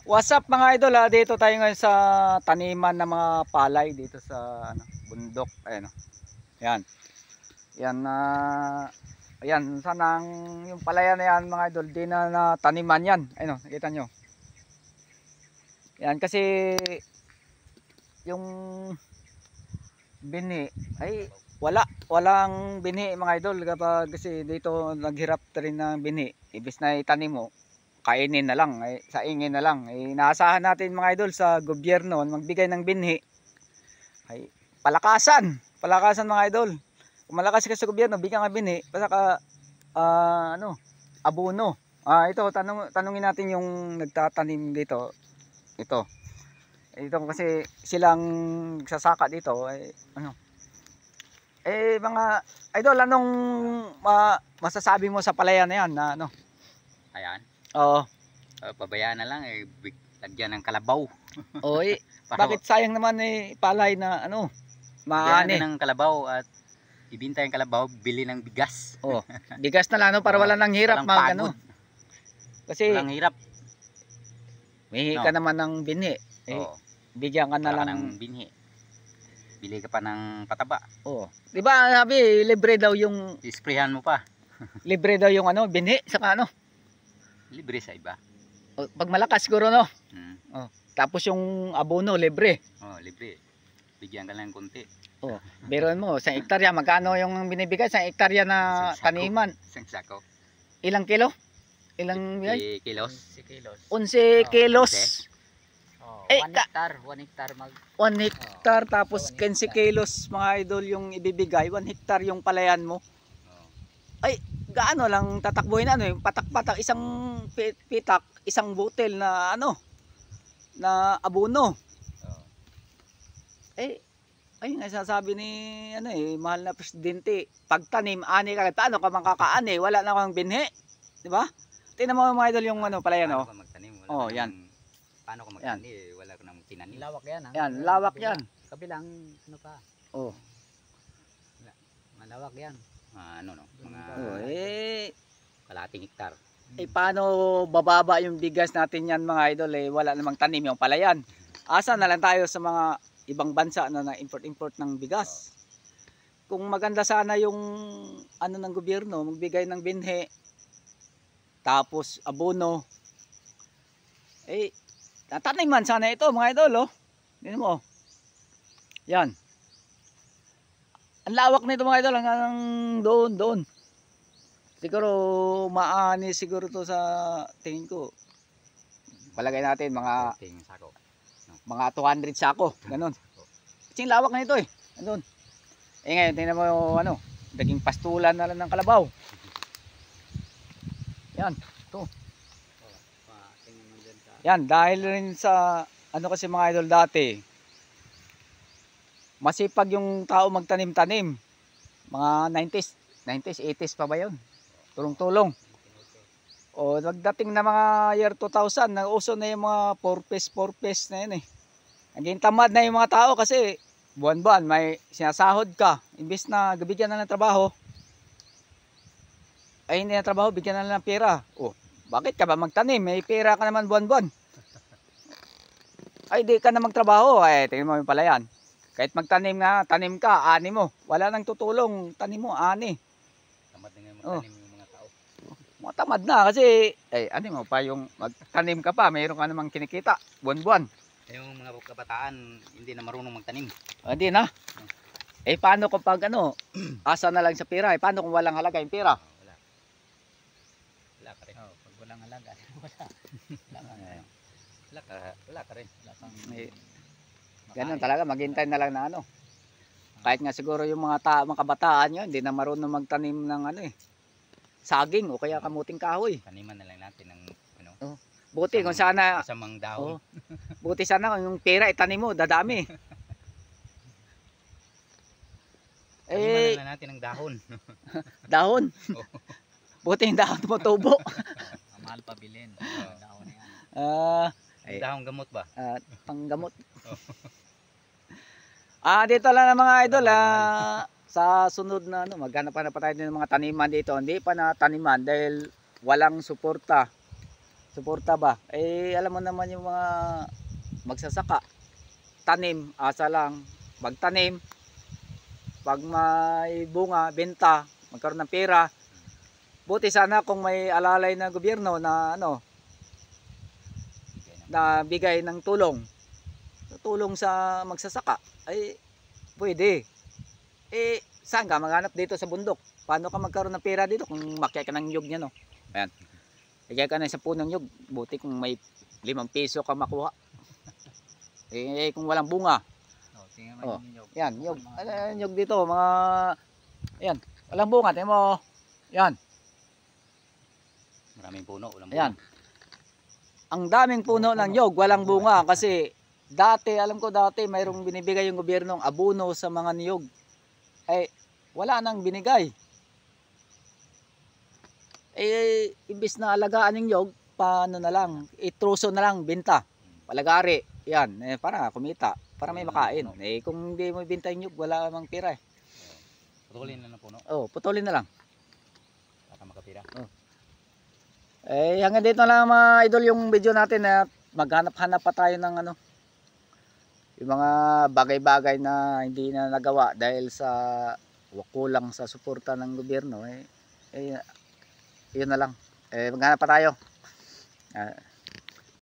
What's up mga idol, dito tayo ngayon sa taniman ng mga palay dito sa bundok. Ayan, oh. Yan. Yan na ayan, sanang yung palaya na yan mga idol, di na taniman yan. Ayun, oh, nakita nyo. Yan kasi yung binhi ay walang binhi mga idol kasi dito naghirap rin ng binhi. Ibis na itanim mo, kainin na lang, saingin na lang. Inaasahan natin mga idol sa gobyerno magbigay ng binhi. Ay palakasan mga idol. Kung malakas ka sa gobyerno, bigyan ka binhi, basta ka abono. Ito tanungin natin yung nagtatanim dito. Ito kasi silang sasaka dito ay mga idol, anong masasabi mo sa palaya na yan na Ayan. Oo. Pabayaan na lang lagyan ng kalabaw. Oy, bakit sayang naman palay na maani ng kalabaw at ibinta yung kalabaw, bili ng bigas. Bigas na lang para wala nang hirap kasi walang hirap. May ka naman ng binhi. Bigyan ka na lang ng binhi. Bili ka pa ng pataba. Di ba sabi libre daw yung isprehan mo pa. Libre daw yung binhi saka libre sa iba. Pag malakas siguro tapos yung abono libre. Libre. Bigyan ka lang ng konti. Biruin mo, sa hektarya magkano yung binibigay sa hektarya na taniman? Isang sako. Ilang kilo? Ilang kilos? 11 kilos. 1 hektar tapos 15 kilos mga idol yung ibibigay. 1 hektar yung palayan mo. Ay, gaano lang tatakbuhin yung patak-patak, isang pitak, isang butel na na abono. Ay nasasabi ni mahal na presidente, pagtanim ani ka, paano ka makakaani? Wala na kang binhi, di ba? Tingnan mo mga idol yung palaya yan. Paano ka magtanim? Wala ka nang tinanim. Lawak yan Yan, lawak yan. Kabilang pa. Malawak yan. Kalahating hektar. Paano bababa yung bigas natin yan mga idol wala namang tanim yung palayan. Asa na lang tayo sa mga ibang bansa na import ng bigas. Kung maganda sana yung ng gobyerno, magbigay ng binhi tapos abono. Tataniman sana ito mga idol, Tingnan mo. Yan. Ang lawak nito mga idol hanggang doon. Siguro maani siguro to sa tingin ko. Palagay natin mga sako. Mga 200 sako, ganun. Kasi lawak na ito Andun. Ngayon tingnan mo yung naging pastulan na lang ng kalabaw. Yan, ito. Yan, dahil rin sa kasi mga idol dati, masipag yung tao magtanim-tanim. Mga 90s, 80s pa ba yun? Tulong-tulong. Nagdating na mga year 2000, nauso na yung mga 4-piece na yun Naging tamad na yung mga tao kasi buwan-buwan may sinasahod ka. Imbis na bigyan na ng trabaho, ay hindi na trabaho, bigyan na lang ng pera. Bakit ka ba magtanim? May pera ka naman buwan-buwan. Ay di ka na magtrabaho. Tingnan mo yung palayan. Kahit magtanim nga, tanim ka, ani mo. Wala nang tutulong, tanim mo, ani. Tamad na nga magtanim yung mga tao. Mga tamad na kasi, ani mo pa yung magtanim ka pa, mayroon ka namang kinikita, buwan-buwan. Yung mga kabataan, hindi na marunong magtanim. Hindi na. Paano kapag asa na lang sa pera? Paano kung walang halaga yung pera? Wala ka rin. Pag walang halaga, wala ka rin. Ganun talaga, maghintay na lang na Kahit nga siguro yung mga kabataan yun, hindi na marunong magtanim ng saging o kaya kamuting kahoy. Taniman na lang natin ng Buti kung sana masamang dahon. Buti sana kung yung pera itanim mo, dadami. Taniman na lang natin ng dahon. Dahon. Buti yung dahon tumutubo. Mahal pa bilhin. Dahon na yan. Dahon gamot ba? Panggamot. Dito lang mga idol sa sunod na maghanap pa tayo ng mga taniman dito. Hindi pa na taniman dahil walang suporta Suporta ba? Eh alam mo naman yung mga magsasaka, tanim, asa lang, magtanim, pag may bunga, benta, magkaroon ng pera. Buti sana kung may alalay na gobyerno na ano, na bigay ng tulong sa magsasaka, ay pwede. Eh saan ka maghanap dito sa bundok? Paano ka magkaroon ng pera dito kung makyay ka ng nyug niya, no? Ayan. Makyay ka na sa punong nyug, buti kung may 5 piso ka makuha. Eh kung walang bunga, Oh, tingnan Oh, mo yung nyug. yan, nyug. Ano yung nyug dito, mga ayan, walang bunga, tingnan mo. Yan, Maraming puno, walang ayan. bunga. Ang daming puno ng nyug, walang bunga kasi dati, alam ko dati mayroong binibigay yung gobyernong abono sa mga niyog. Eh wala nang binigay. Eh imbis na alagaan yung nyog, paano na lang, itruso na lang benta. Palagari, yan, eh, para kumita, para may makain. Eh kung hindi mo benta yung nyog, wala mang pera eh. Putulin na ng puno Oh, putulin na lang. para makapira. Eh hanggang dito na lang mga idol yung video natin na maghanap-hanap pa tayo ng ano, yung mga bagay-bagay na hindi na nagawa dahil sa kulang sa suporta ng gobyerno. Eh yun na lang. Eh maghanap pa tayo.